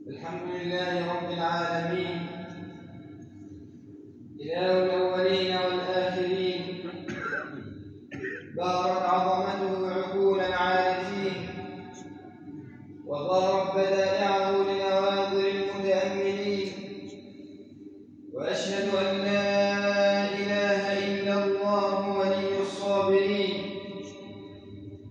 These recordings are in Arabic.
الحمد لله رب العالمين، إله الأولين والآخرين، بارك عظمته عقول العارفين، وضارب بدائعه لنواظر المتأملين، وأشهد أن لا إله إلا الله ولي الصابرين،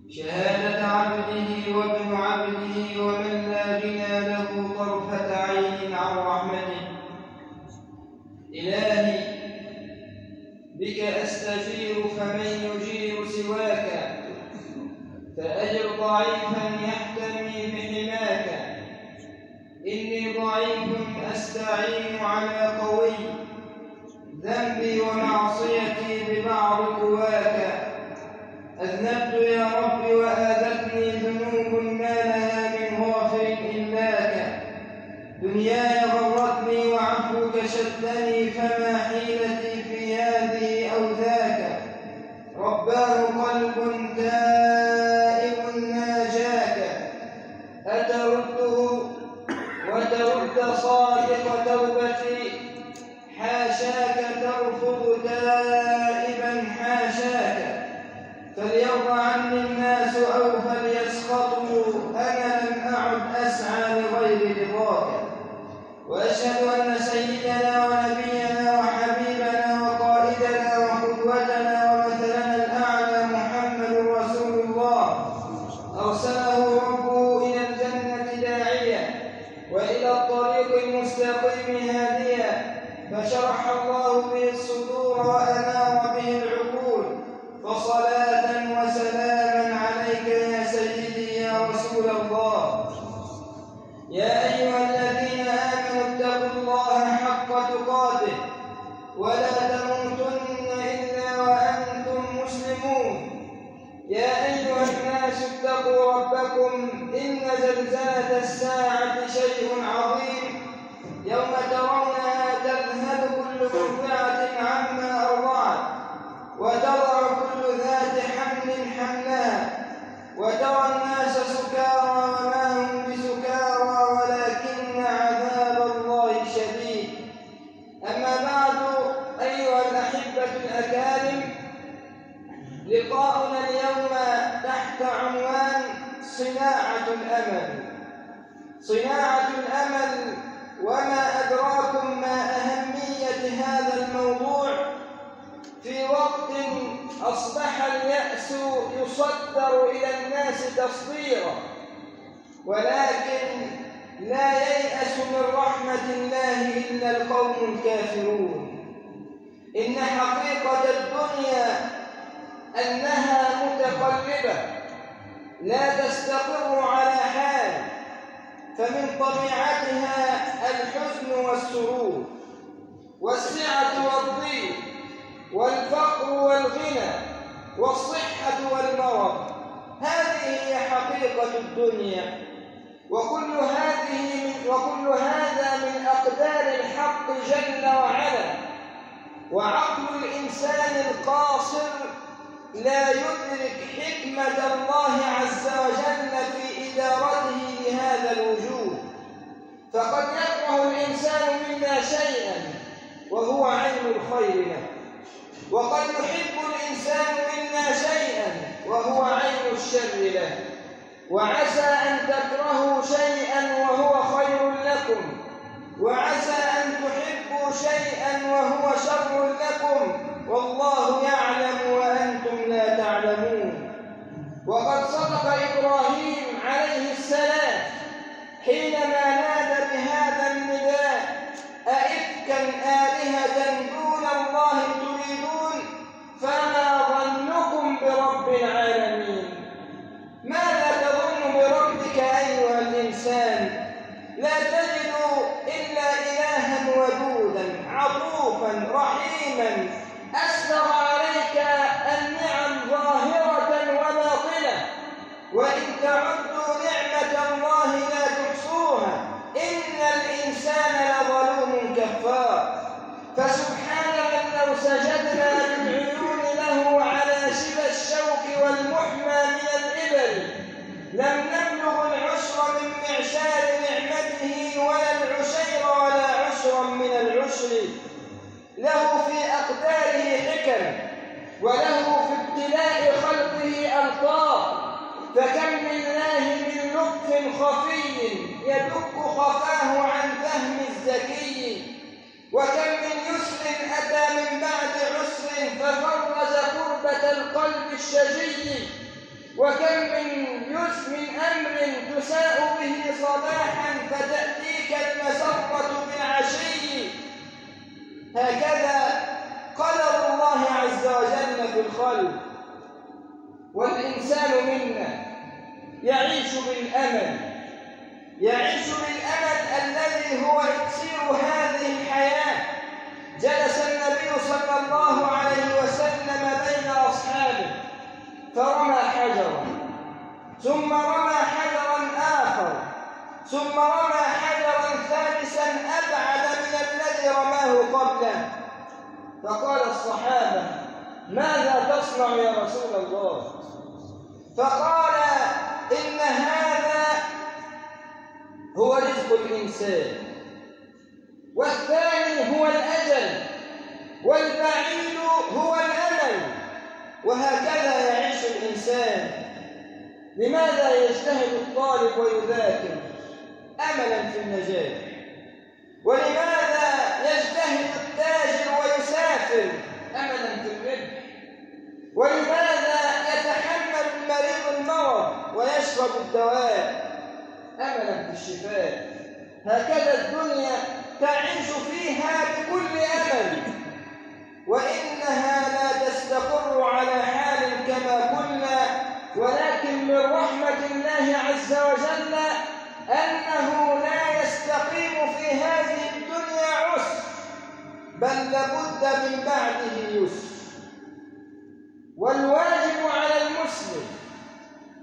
شهادة عبده وابن عبده ومن لا غنى له طرفة عين عن رحمته. إلهي بك أستجير فمن يجير سواك، فأجر ضعيفا يحتمي بحماك. إني ضعيف أستعين على قوي، ذنبي ومعصيتي ببعض قواك. أذنبت يا رب وآذتني ذنوب ما لها من غافر إلاك. دنياي غرتني وعفوك شدني، فما حيلتي في هذه أو ذاك. رباه قلب تائب ناجاك، أترده وترد صادق توبتي. حاشاك ترفض تائبا حاشاك، فليرضى عني الناس أو فليسخطوا. أنا لم أعد أسعى لغير رضاك. وأشهد أن سيدنا ونبينا وحبيبنا وقائدنا وقدوتنا ومثلنا الأعلى محمد رسول الله، أرسله ربه إلى الجنة داعيا وإلى الطريق المستقيم هاديا، فشرح الله به الصدور وأنار به العقول. فصلاة وسلاما عليك يا سيدي يا رسول الله. يا أيها الذين آمنوا اتقوا الله حق تقاته ولا تموتن إلا وأنتم مسلمون. يا أيها الناس اتقوا ربكم، إن زلزلة الساعة شيء عظيم. يوم ترونها تذهل كل مرضعة عما أرضعت، وتضع كل ذات حمل حملها، وترى الناس سكارى وما هم بسكارى ولكن عذاب الله شديد. أما بعد، أيها الأحبة الأكارم، لقاؤنا اليوم تحت عنوان صناعة الأمل. صناعة الأمل، وما أدراكم ما أهمية هذا الموضوع في وقت أصبح اليأس يصدر إلى الناس تصديرا، ولكن لا ييأس من رحمة الله إلا القوم الكافرون. إن حقيقة الدنيا أنها متقلبة لا تستقر على حال، فمن طبيعتها الحزن والسرور، والسعة والضيق، والفقر والغنى، والصحة والمرض. هذه هي حقيقة الدنيا، وكل هذا من أقدار الحق جل وعلا. وعقل الإنسان القاصر لا يدرك حكمة الله عز وجل في إدارته لهذا الوجود. فقد يكره الإنسان منا شيئا وهو عين الخير له، وقد يحب الإنسان منا شيئا وهو عين الشر له. وعسى أن تكرهوا شيئا وهو خير لكم، وعسى أن تحبوا شيئا وهو شر لكم، والله يعلم وأنتم لا تعلمون. وقد صدق إبراهيم عليه السلام حينما نادى بهذا النداء: أئفكا آلهة دون الله تريدون، فما ظنكم برب العالمين. ماذا تظن بربك أيها الإنسان؟ لا تجد إلا إلها ودودا عطوفا رحيما، أسبغ عليك النعم ظاهرة وباطنة، وإن تعدوا نعمة الله لا تحصوها، إن الإنسان لظلوم كفار. فسبحان من لو سجدنا بالعيون له على شبى الشوك والمحمى من الإبل، لم نبلغ العشر من معشار نعمته وله في ابتلاء خلقه ألطاف، فكم لله من لطف خفي يدك خفاه عن فهم الذكي، وكم من يسر أتى من بعد عسر ففرج كربة القلب الشجي، وكم من أمر تساء به صباحا فتأتيك المسرة بالعشي. هكذا قدر الله عز وجل في الخلق، والإنسان منا يعيش بالأمل الذي هو إكسير هذه الحياة. جلس النبي صلى الله عليه وسلم بين أصحابه فرمى حجرا، ثم رمى حجرا آخر، ثم رمى حجرا ثالثا أبعد من الذي رماه قبله، فقال الصحابة: ماذا تصنع يا رسول الله؟ فقال: إن هذا هو رزق الإنسان، والثاني هو الأجل، والبعيد هو الأمل. وهكذا يعيش الإنسان. لماذا يجتهد الطالب ويذاكر؟ أملا في النجاح. ولماذا يجتهد التاجر ويسافر؟ أملا في الربح. ولماذا يتحمل المريض المرض ويشرب الدواء؟ أملا في الشفاء. هكذا الدنيا تعيش فيها بكل أمل، وإنها لا تستقر على حال كما قلنا، ولكن من رحمة الله عز وجل أنه لا يستقيم في هذه الدنيا عسر، بل لابد من بعده يسر. والواجب على المسلم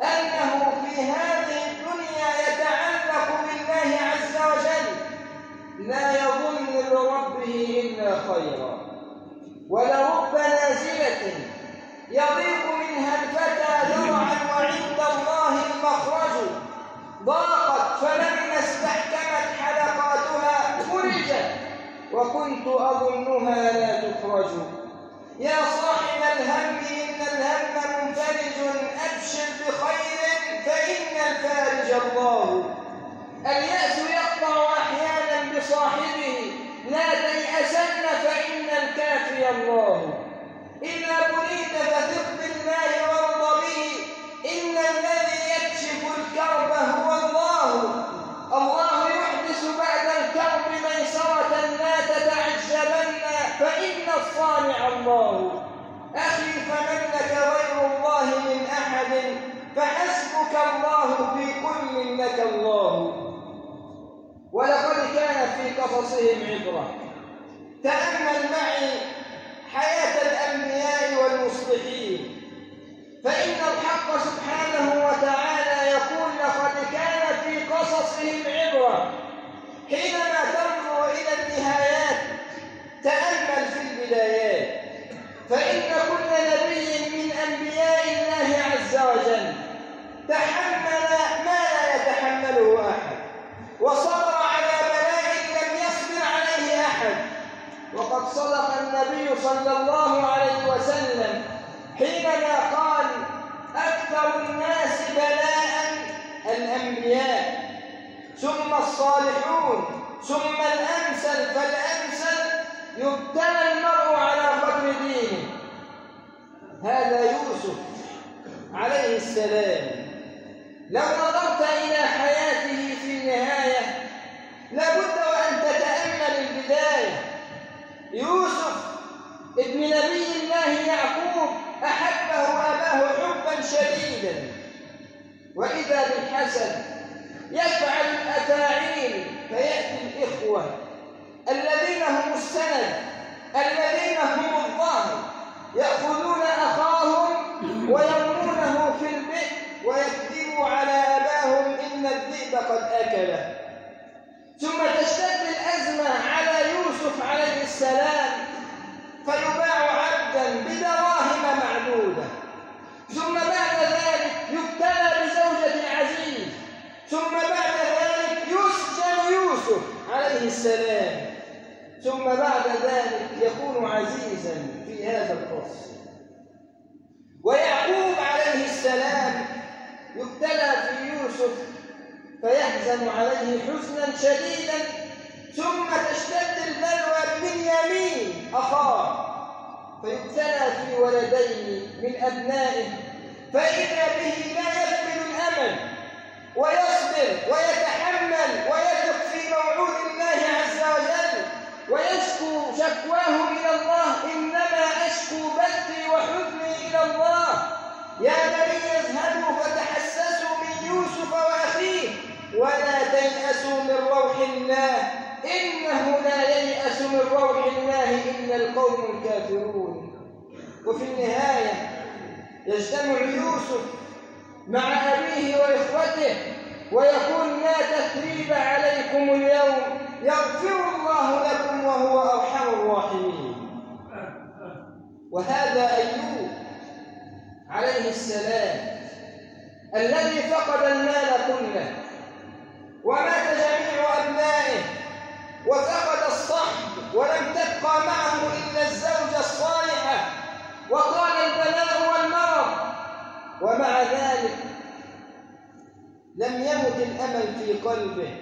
أنه في هذه الدنيا يتعلق بالله عز وجل، لا يظن بربه إلا خيرا. ولرب نازلة يضيق منها الفتى ذرعا وعند الله المخرج، ضاقت فلما استحكمت حلقاتها فرجت، وكنت أظنها لا تخرج. يا صاحب الهم إن الهم منفرج، أبشر بخير فإن الفارج الله. اليأس يقطع أحيانا بصاحبه، لا تيأسن فإن الكافي الله. إذا بليت فثق بالله وارض به، إن الذي يكشف الكرب هو الله. الله يحدث بعد الكرب ميسرة، لا تتعجبن فإن الصانع الله. أخي فمن لك غير الله من أحد، فحسبك الله في كل لك الله. ولقد كان في قصصهم عبرة. تأمل معي حياة الأنبياء والمصلحين، فإن الحق سبحانه وتعالى يقول: لقد كان في قصصهم عبرة. حينما تنظر إلى النهايات تأمل في البدايات، فإن كل نبي من أنبياء الله عز وجل تحمل ما لا يتحمله أحد، وصبر على بلاء لم يصبر عليه أحد. وقد صدق النبي صلى الله عليه وسلم حينما قال: أكثر الناس بلاء الأنبياء، ثم الصالحون، ثم الأمثل فالأمثل، يبتلى المرء على قدر دينه. هذا يوسف عليه السلام. لو نظرت إلى حياته في النهاية لابد وأن تتأمل البداية. يوسف ابن نبي الله يعقوب أحبه أباه حبا شديدا، وإذا بالحسن يفعل الأفاعيل، فيأتي الإخوة الذين هم السند، الذين هم الظهر، يأخذون أخاهم ويرمونه في البئر ويكذبوا على أباهم إن الذئب قد أكله. ثم تشتد الأزمة على يوسف عليه السلام فيباع عبدا بدراهم معدودة، ثم بعد ذلك يبتلى بزوجة عزيز، ثم بعد ذلك يسجن يوسف عليه السلام، ثم بعد ذلك يكون عزيزا في هذا القصر. ويعقوب عليه السلام يبتلى في يوسف فيحزن عليه حزنا شديدا، ثم تشتد البلوى ببنيامين أخاه فيبتلى في ولدين من أبنائه، فإذا به لا يفقد الأمل ويصبر ويتحمل ويثق في موعود الله عز وجل ويشكو شكواه إلى الله: إنما أشكو بثي وحزني إلى الله، يا بني اذهبوا فتحسسوا من يوسف وأخيه ولا تيأسوا من روح الله إنه لا ييأس من روح الله إلا القوم الكافرون. وفي النهاية يجتمع يوسف مع أبيه وإخوته ويقول: لا تثريب عليكم اليوم يغفر الله لكم وهو أرحم الراحمين. وهذا أيوب عليه السلام الذي فقد المال كله ومات جميع أبنائه وفقد الصحب ولم تبقى معه إلا الزوجة الصالحة وقال البلاء والمرض، ومع ذلك لم يمت الأمل في قلبه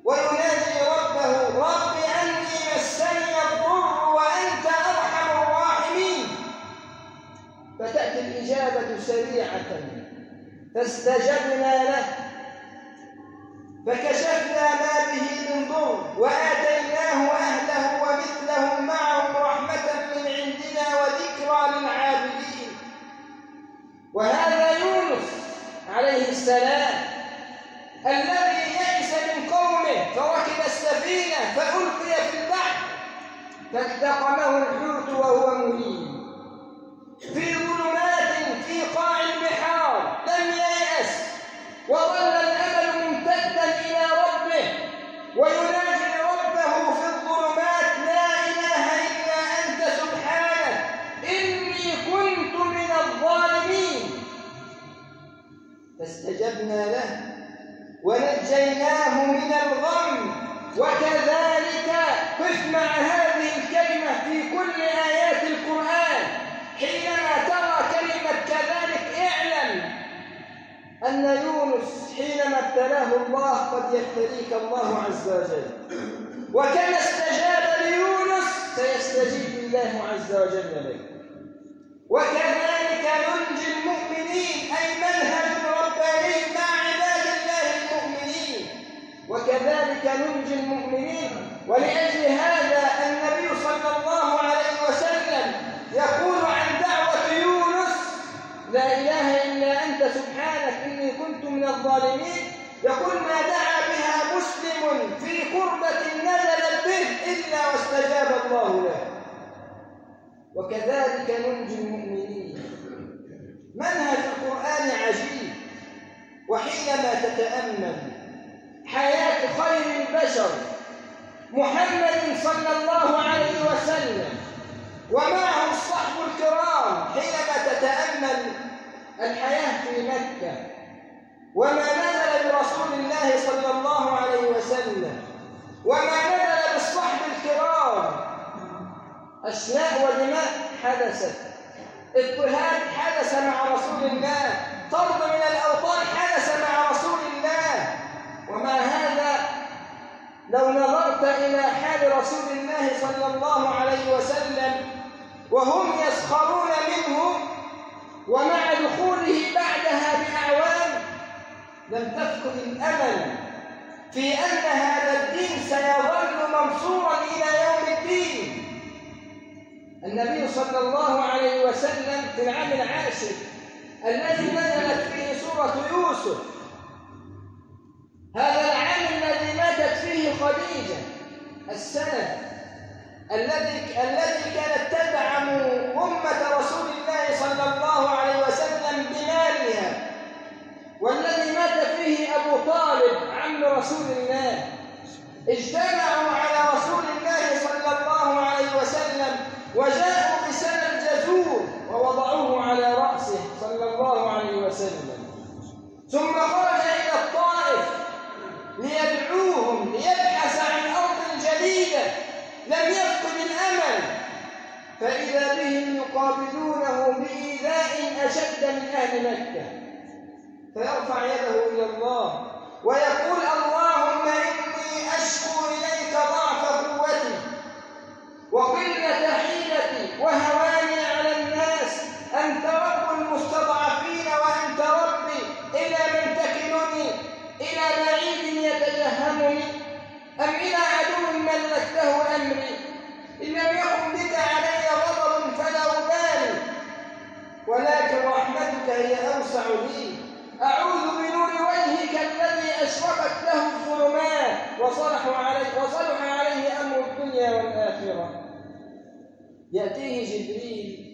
وينادي ربه: رب أني مسني الضر وأنت أرحم الراحمين. فتأتي الإجابة سريعة فاستجبنا له فكشفنا ما به من ضر وآتيناه أهله ومثلهم معهم رحمة من عندنا وذكرى للعابدين. وهذا يونس عليه السلام الذي يئس من قومه فركب السفينة فألقي في البحر فالتقمه الحوت وهو مليم في ظلمات في قاع البحار، لم ييأس وظل الأمل ممتدا إلى ربه ويناجي ربه في الظلمات: لا إله إلا أنت سبحانك إني كنت من الظالمين. فاستجبنا له ونجيناه من الغم. وكذلك قف مع هذه الكلمة في كل آيات القرآن، حينما ترى كلمة كذلك اعلم أن يونس حينما ابتلاه الله قد يبتليك الله عز وجل، وكما استجاب ليونس سيستجيب الله عز وجل لك. وكذلك ننجي المؤمنين، أي منهج رباني مع عباد الله المؤمنين، وكذلك ننجي المؤمنين. ولأجل هذا النبي صلى الله عليه وسلم يقول عن دعوة يونس: لا إله إلا أنت سبحانك إني كنت من الظالمين. يقول: ما دعا بها مسلم في كربة نزلت به إلا واستجاب الله له. وكذلك ننجي المؤمنين. منهج القرآن عجيب، وحينما تتأمل حياة خير البشر محمد صلى الله عليه وسلم ومعه الصحب الكرام، حينما تتأمل الحياة في مكة وما نزل برسول الله صلى الله عليه وسلم وما نزل بالصحب الكرام، أشلاء ودماء حدثت، اضطهاد حدث مع رسول الله، طرد من الأوطان حدث مع رسول الله. ومع هذا لو نظرت إلى حال رسول الله صلى الله عليه وسلم وهم يسخرون منه ومع دخوله بعدها بأعوام لم تفقد الأمل في أن هذا الدين سيظل منصورا إلى يوم الدين. النبي صلى الله عليه وسلم في العام العاشر الذي نزلت فيه سورة يوسف، هذا العام الذي ماتت فيه خديجة، السنة التي كانت تدعم أمة رسول الله صلى الله عليه وسلم بمالها، والذي مات فيه أبو طالب عم رسول الله، اجتمعوا على رسول الله صلى الله عليه وسلم وجاءوا بسنة الجزور ووضعوه على رأسه صلى الله عليه وسلم، ثم خرج إلى الطائف ليدعوهم ليبحث عن أرض جديدة، لم يفقد الأمل، فإذا بهم يقابلونه بإيذاء أشد أهل مكة، فيرفع يده إلى الله ويقول: اللهم إني أشكو إليك ضعف قوتي وقلة حيلتي وهواني على الناس، أنت رب المستضعفين وأنت ربي، إلى من تكلني؟ إلى بعيد يتجهمني أم إلى عدو ملكته أمري؟ إن لم يكن بك علي غضب فلا أبالي، ولكن رحمتك هي أوسع لي. أعوذ بنور وجهك الذي أشرقت له الظلمات وصلح عليه أمر الدنيا والآخرة. يأتيه جبريل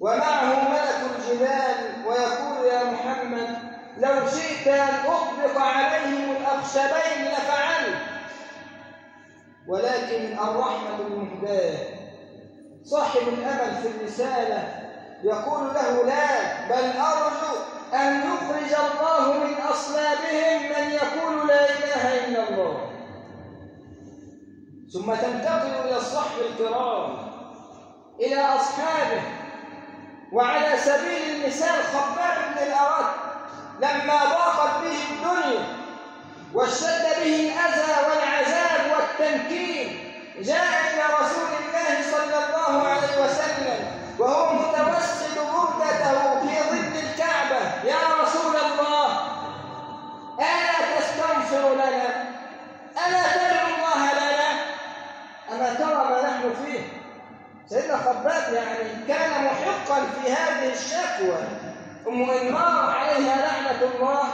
ومعه ملك الجبال ويقول: يا محمد، لو شئت أن أطبق عليهم الأخشبين لفعلت، ولكن الرحمة المهداة صاحب الأمل في الرسالة يقول له: لا، بل أرجو أن يخرج الله من أصلابهم من يقول لا إله إلا الله. ثم تنتقل إلى الصحب الكرام، إلى أصحابه. وعلى سبيل المثال خباب بن الأرت لما ضاقت به الدنيا واشتد به الأذى والعذاب والتنكيل، جاء إلى رسول الله صلى الله عليه وسلم وهو متوسد بردته في ظل الكعبة: يا رسول الله، ألا تستغفر لنا؟ ألا تدعو الله لنا؟ أما ترى ما نحن فيه؟ سيدنا خباب يعني كان محقا في هذه الشكوى. أم إنمار عليها لعنة الله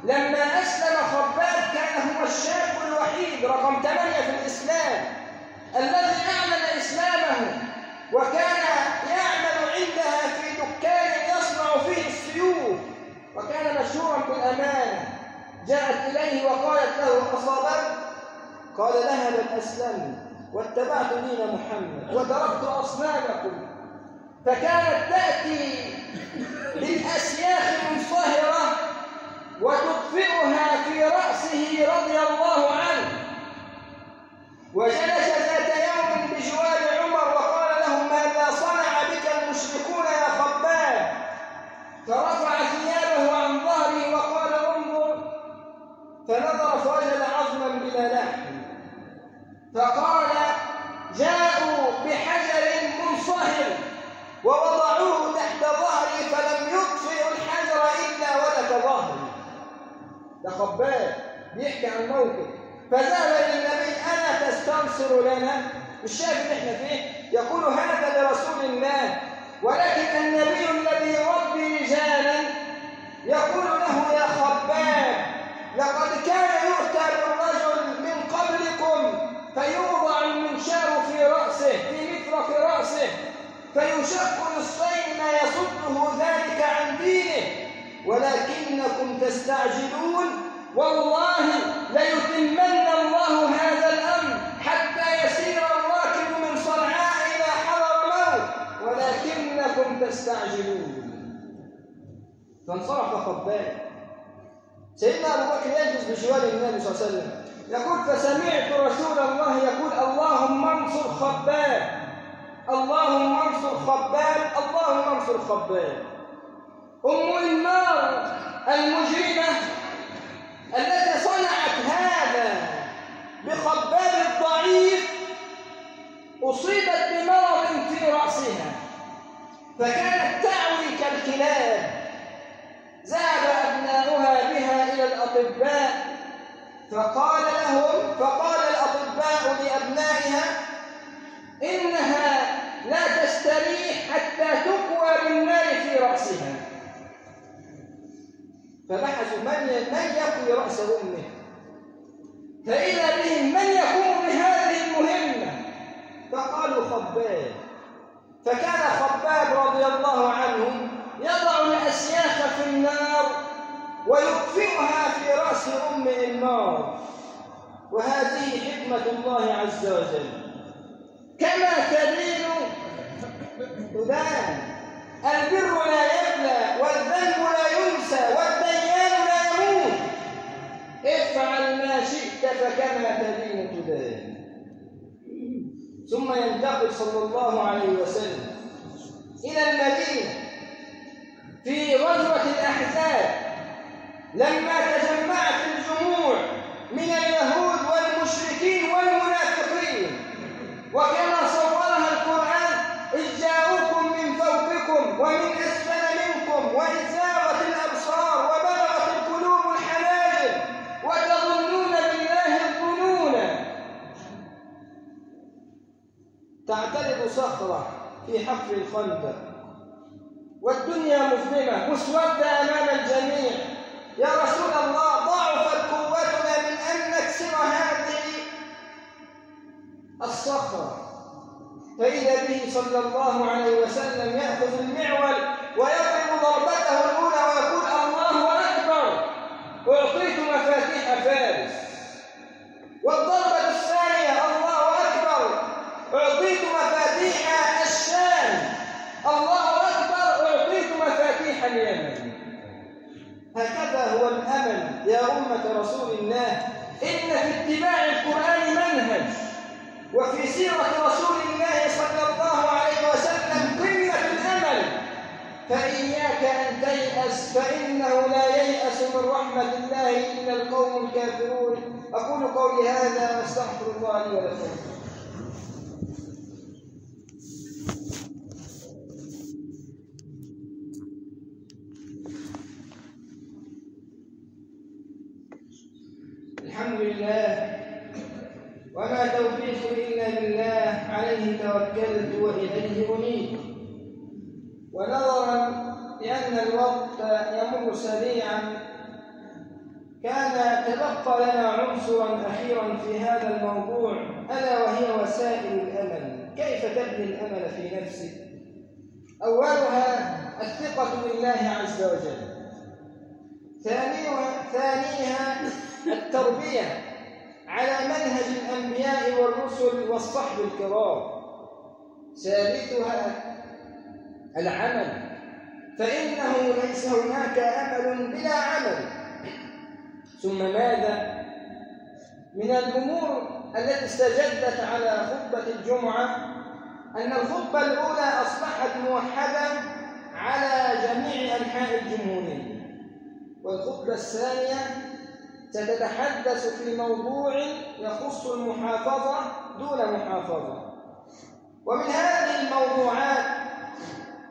لما أسلم خباب كان هو الشاب الوحيد رقم 8 في الإسلام الذي أعلن إسلامه، وكان يعمل عندها في دكان يصنع فيه السيوف، وكان مشهورا بالأمانة. جاءت إليه وقالت له: أصابت؟ قال لها: بل أسلمت واتبعت دين محمد وتركت أصنامكم. فكانت تأتي بالأسياخ المنصهرة وتطفئها في رأسه رضي الله عنه. وجلس ذات يوم بجوار عمر وقال له: ماذا صنع بك المشركون يا خباب؟ فرفع ثيابه عن ظهره وقال: انظر. فنظر فوجد عظما بلا لحم، فقال: جاءوا بحجر منصهر ووضعوه تحت ظهري فلم يطفئوا الحجر إلا ولك ظهري. ده خباب بيحكي عن موقف. فذهب إلى النبي: ألا تستنصر لنا؟ مش شايف اللي احنا فيه؟ يقول هذا لرسول الله، ولكن النبي الذي يربي رجالا يقول له: يا خباب، لقد كان يؤتى بالرجل من قبلكم فيوضع المنشار في رأسه، في مفرق رأسه، فيشق نصفين ما يصده ذلك عن دينه، ولكنكم تستعجلون. والله ليتمن الله هذا الأمر حتى يسير الراكب من صنعاء إلى حضرموت، ولكنكم تستعجلون. فانصرف خباب. سيدنا أبو بكر يجلس بجوار النبي صلى الله عليه وسلم يقول: فسمعت رسول الله يقول: اللهم انصر خباب، اللهم انصر خباب، اللهم انصر خباب. أم إنمار المجرمة التي صنعت هذا بخباب الضعيف أصيبت بمرض في رأسها فكانت تعوي كالكلاب. ذهب أبناؤها بها إلى الأطباء فقال الأطباء لأبنائها: إنها لا تستريح حتى تكوى بالنار في رأسها. فبحثوا من يكوي رأس أمه، فإذا بهم من يقوم بهذه المهمة، فقالوا خباب. فكان خباب رضي الله عنه يضع الأسياخ في النار ويطفئها في رأس أم إنمار. وهذه حكمة الله عز وجل: كما تدين تدان. البر لا يبلى والذنب لا ينسى والديان لا يموت. افعل ما شئت فكما تدين تدان. ثم ينتقل صلى الله عليه وسلم إلى المدينة في غزوة الأحزاب لما تجمعت الجموع من اليهود والمشركين والمنافقين، وكما صورها القرآن: إذ جاءوكم من فوقكم ومن أسفل منكم وإذ زاغت الأبصار وبلغت القلوب الحناجر وتظنون بالله الظنون. تعترض صخرة في حفر الخندق والدنيا مظلمة مسودة أمام الجميع: يا رسول الله، ضعفت قوتنا من أن نكسر هذه الصخرة. فإذا به صلى الله عليه وسلم يأخذ المعول ويضرب ضربته الأولى ويقول: الله أكبر، أعطيت مفاتيح فارس. والضربة الثانية: الله أكبر، أعطيت مفاتيح الشام. الله أكبر، أعطيت مفاتيح اليمن. هكذا هو الأمل يا أمة رسول الله. إن في اتباع القرآن منهج، وفي سيرة رسول الله صلى الله عليه وسلم قمة الأمل. فإياك أن تيأس، فإنه لا ييأس من رحمة الله إلا القوم الكافرون. أقول قولي هذا وأستغفر الله لي ولكم. الحمد لله، وما توفيقي إلا بالله، عليه توكلت وإليه أنيب. ونظرا لأن الوقت يمر سريعا، كان تبقى لنا عنصرا أخيرا في هذا الموضوع، ألا وهي وسائل الأمل. كيف تبني الأمل في نفسك؟ أولها الثقة بالله عز وجل، ثانيها التربية على منهج الأنبياء والرسل والصحب الكرام، ثالثها العمل، فإنه ليس هناك أمل بلا عمل. ثم ماذا؟ من الأمور التي استجدت على خطبة الجمعة أن الخطبة الأولى أصبحت موحدة على جميع أنحاء الجمهورية، والخطبة الثانية ستتحدث في موضوع يخص المحافظة دون محافظة. ومن هذه الموضوعات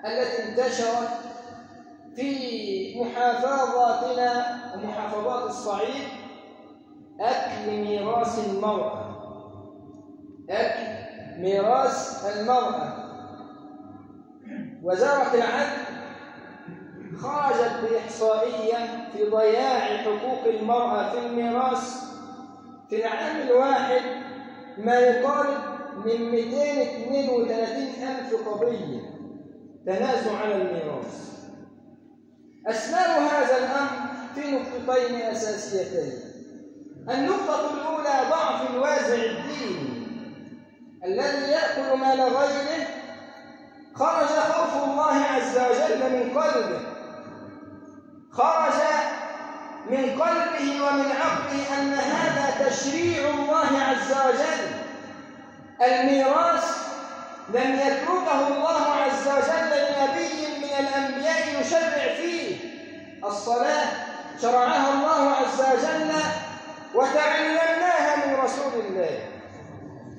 التي انتشرت في محافظاتنا ومحافظات الصعيد أكل ميراث المرأة. أكل ميراث المرأة. وزارة العدل خرجت بإحصائية في ضياع حقوق المرأة في الميراث في العام الواحد ما يقارب من 232,000 قضية تنازع على الميراث. أسباب هذا الأمر في نقطتين أساسيتين. النقطة الأولى ضعف الوازع الديني الذي يأكل مال غيره. خرج خوف الله عز وجل من قلبه، خرج من قلبه ومن عقله أن هذا تشريع الله عز وجل. الميراث لم يتركه الله عز وجل لنبي من الأنبياء يشرع فيه. الصلاة شرعها الله عز وجل وتعلمناها من رسول الله.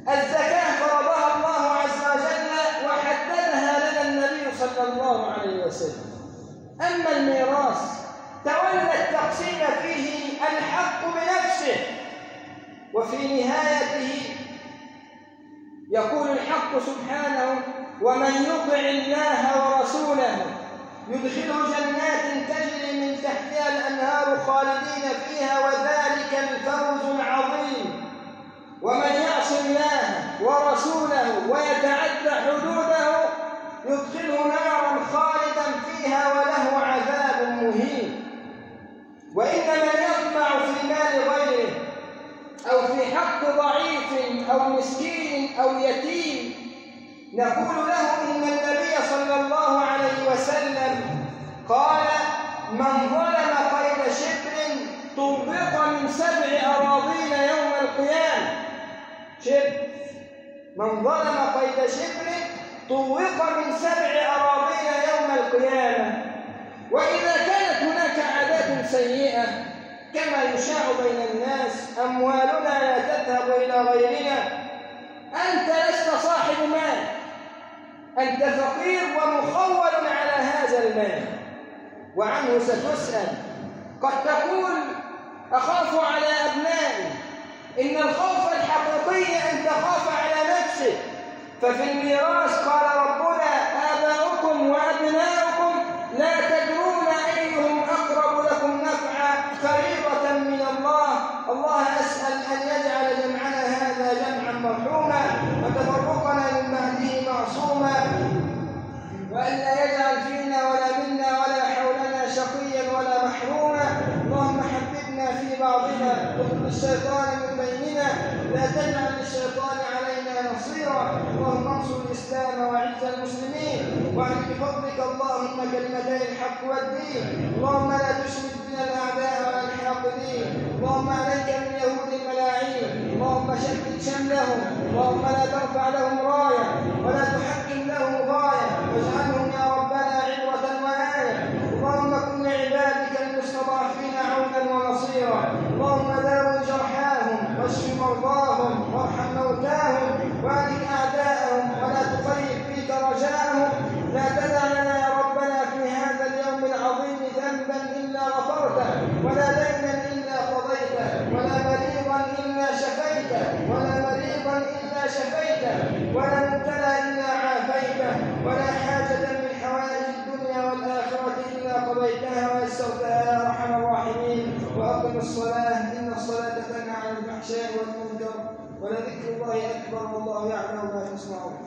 الزكاة فرضها الله عز وجل وحددها لنا النبي صلى الله عليه وسلم. أما الميراث تولى التقسيم فيه الحق بنفسه، وفي نهايته يقول الحق سبحانه: ومن يطع الله ورسوله يدخله جنات تجري من تحتها الأنهار خالدين فيها وذلك الفوز العظيم. ومن يعص الله ورسوله ويتعدى حدوده يدخله نارا خالدا فيها وله عذاب مهين. وإن من يطمع في مال غيره أو في حق ضعيف أو مسكين أو يتيم نقول له إن النبي صلى الله عليه وسلم قال: من ظلم قيد شبر طبق من 7 أراضين يوم القيامة. شبر، من ظلم قيد شبر طوق من 7 أراضين يوم القيامة. وإذا كانت هناك عادات سيئة كما يشاع بين الناس أموالنا لا تذهب إلى غيرنا، أنت لست صاحب مال، أنت فقير ومخول على هذا المال وعنه ستسأل. قد تقول أخاف على أبنائي، إن الخوف الحقيقي أن تخاف على نفسك. ففي الميراث قال ربنا آباؤكم وأبناؤكم لا تدرون أيهم أقرب لكم نفعا فريضة من الله. الله أسأل أن يجعل جمعنا هذا جمعا مرحوما وتفرقنا من بعده معصوما، وأن لا يجعل فينا ولا منا ولا حولنا شقيا ولا محروما. اللهم حببنا في بعضنا واخذ الشيطان من بيننا، لا تجعل للشيطان علينا نصيرا. اللهم انصر الإسلام وأعز المسلمين، واعل بفضلك اللهم كلمتي الحق والدين. اللهم لا تشمت بنا الأعداء ولا الحاقدين. اللهم عليك من يهود الملاعين، اللهم شتت شملهم، اللهم لا ترفع لهم راية ولا تحكم لهم غاية، واجعلهم يا ربنا عبرة وآية. اللهم كن لعبادك المستضعفين عونا ونصيرا. اللهم داوي جرحاهم واشف مرضاهم وارحم موتاهم واهلك أعداءهم ولا تخيب فيك رجاءهم. لا تدع لنا يا ربنا في هذا اليوم العظيم ذنبا إلا غفرته، ولا دينا إلا قضيته، ولا مريضا إلا شفيته، ولا مبتلى إلا عافيته، ولا حاجة من حوائج الدنيا والآخرة إلا قضيتها ويسرتها يا أرحم الراحمين. وأقم الصلاة، إن الصلاة تنهى عن الفحشاء والمنكر، ولذكر الله أكبر والله يعلم ما تصنعون.